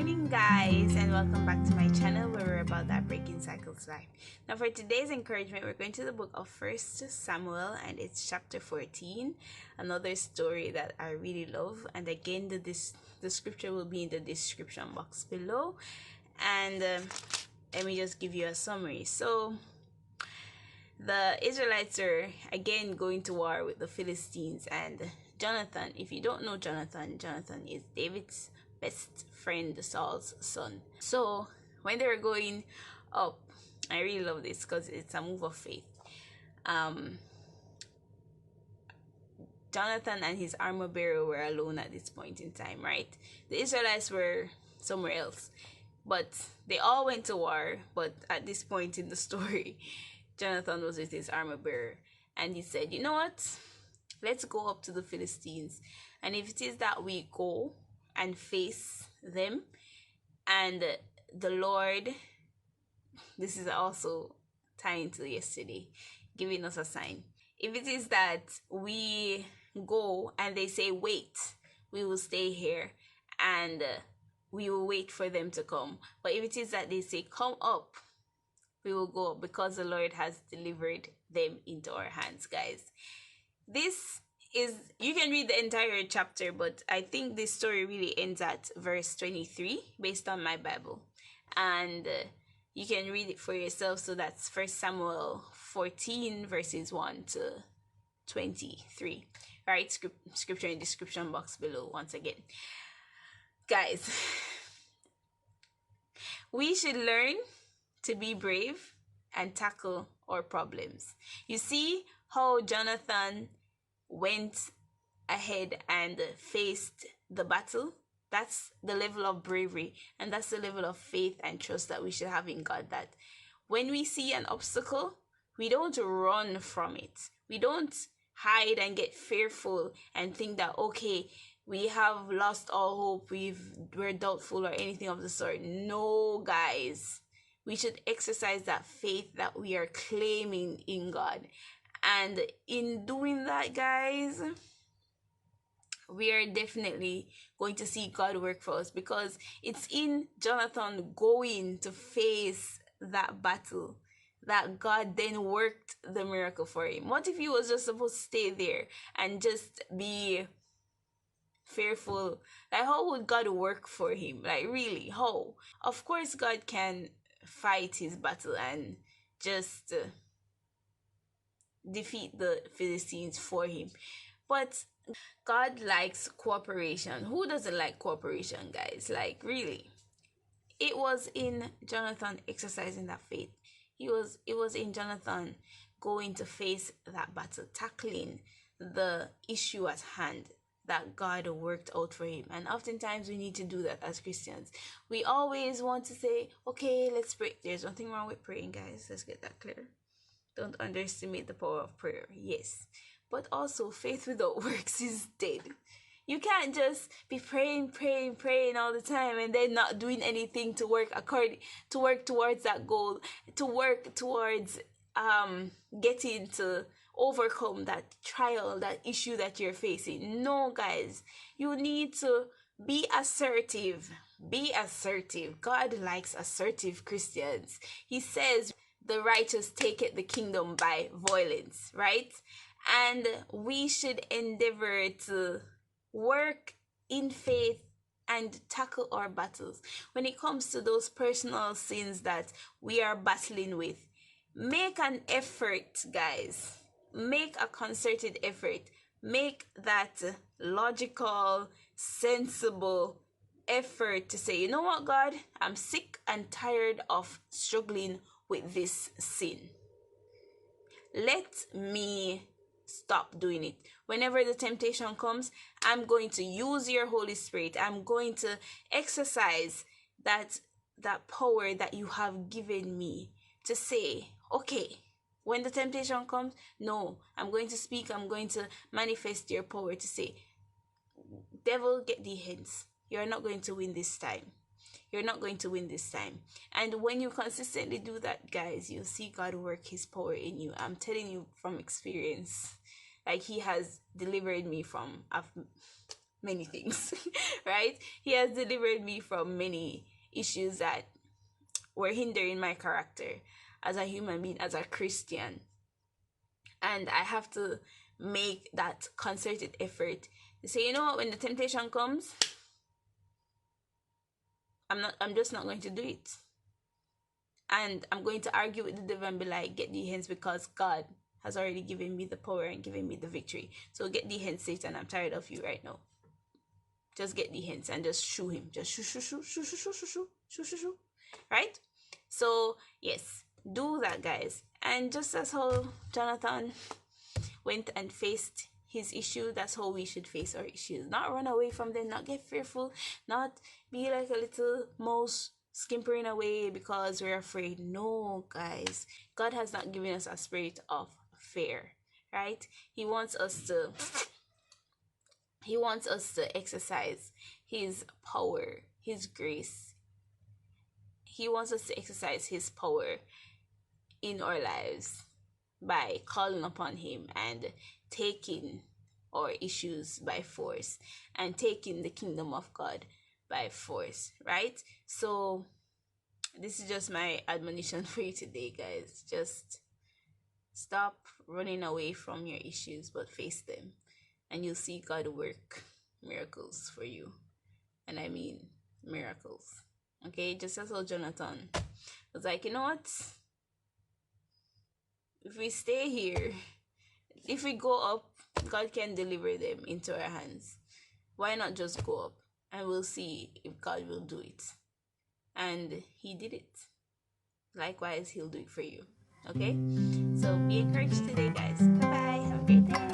morning, guys, and welcome back to my channel where we're about that breaking cycles life. Now, for today's encouragement, we're going to the book of 1 Samuel, and it's chapter 14, another story that I really love. And again, the scripture will be in the description box below. And let me just give you a summary. So, the Israelites are again going to war with the Philistines, and Jonathan, if you don't know Jonathan is David's best friend, Saul's son. So when they were going up, I really love this because it's a move of faith. Jonathan and his armor bearer were alone at this point in time, right? The Israelites were somewhere else, but they all went to war. But at this point in the story, Jonathan was with his armor bearer, and he said, you know what, let's go up to the Philistines, and if it is that we go and face them, and the Lord, this is also tying to yesterday, giving us a sign. If it is that we go and they say wait, we will stay here and we will wait for them to come. But if it is that they say come up, we will go up, because the Lord has delivered them into our hands, guys. This is, you can read the entire chapter, but I think this story really ends at verse 23 based on my Bible, and you can read it for yourself. So that's 1 Samuel 14 verses 1 to 23. All right, scripture in the description box below once again. Guys, we should learn to be brave and tackle our problems. You see how Jonathan went ahead and faced the battle? That's the level of bravery, and that's the level of faith and trust that we should have in God, that when we see an obstacle, we don't run from it. We don't hide and get fearful and think that, okay, we have lost all hope, we're doubtful or anything of the sort. No, guys, we should exercise that faith that we are claiming in God. And in doing that, guys, we are definitely going to see God work for us, because it's in Jonathan going to face that battle that God then worked the miracle for him. What if he was just supposed to stay there and just be fearful? Like, how would God work for him? Like, really, how? Of course, God can fight his battle and just defeat the Philistines for him, but God likes cooperation. Who doesn't like cooperation, guys? Like, really, it was in Jonathan exercising that faith. It was in Jonathan going to face that battle, tackling the issue at hand, that God worked out for him. And oftentimes we need to do that as Christians. We always want to say, okay, let's pray. There's nothing wrong with praying, guys. Let's get that clear. Don't underestimate the power of prayer. Yes. But also, faith without works is dead. You can't just be praying all the time and then not doing anything to work towards that goal, to work towards getting to overcome that trial, that issue that you're facing. No, guys, you need to be assertive. Be assertive. God likes assertive Christians. He says, the righteous taketh the kingdom by violence, right? And we should endeavor to work in faith and tackle our battles. When it comes to those personal sins that we are battling with, make an effort, guys. Make a concerted effort. Make that logical, sensible effort to say, you know what, God, I'm sick and tired of struggling with this sin. Let me stop doing it. Whenever the temptation comes, I'm going to use your Holy Spirit. I'm going to exercise that power that you have given me to say, okay, when the temptation comes, no, I'm going to speak, I'm going to manifest your power to say, devil, get thee hence. You're not going to win this time. You're not going to win this time. And when you consistently do that, guys, you'll see God work his power in you. I'm telling you from experience. Like, he has delivered me from many things, right? He has delivered me from many issues that were hindering my character as a human being, as a Christian. And I have to make that concerted effort to say, you know what, when the temptation comes, I'm just not going to do it. And I'm going to argue with the devil and be like, get thee hence, because God has already given me the power and given me the victory. So get thee hence, Satan. I'm tired of you right now. Just get the hints and just shoo him. Just shoo, shoo, shoo, shoo, shoo, shoo, shoo, shoo, shoo, shoo, shoo. Right? So, yes, do that, guys. And just as how Jonathan went and faced his issue, that's how we should face our issues. Not run away from them, not get fearful, not be like a little mouse skimpering away because we're afraid. No, guys. God has not given us a spirit of fear, right? He wants us to exercise his power, his grace. He wants us to exercise his power in our lives by calling upon him and taking our issues by force and taking the kingdom of God by force, right? So this is just my admonition for you today, guys. Just stop running away from your issues, but face them, and you'll see God work miracles for you. And I mean miracles. Okay, just as how Jonathan was like, you know what? If we stay here, if we go up, God can deliver them into our hands. Why not just go up? And we'll see if God will do it. And he did it. Likewise, he'll do it for you. Okay? So be encouraged today, guys. Bye-bye. Have a great day.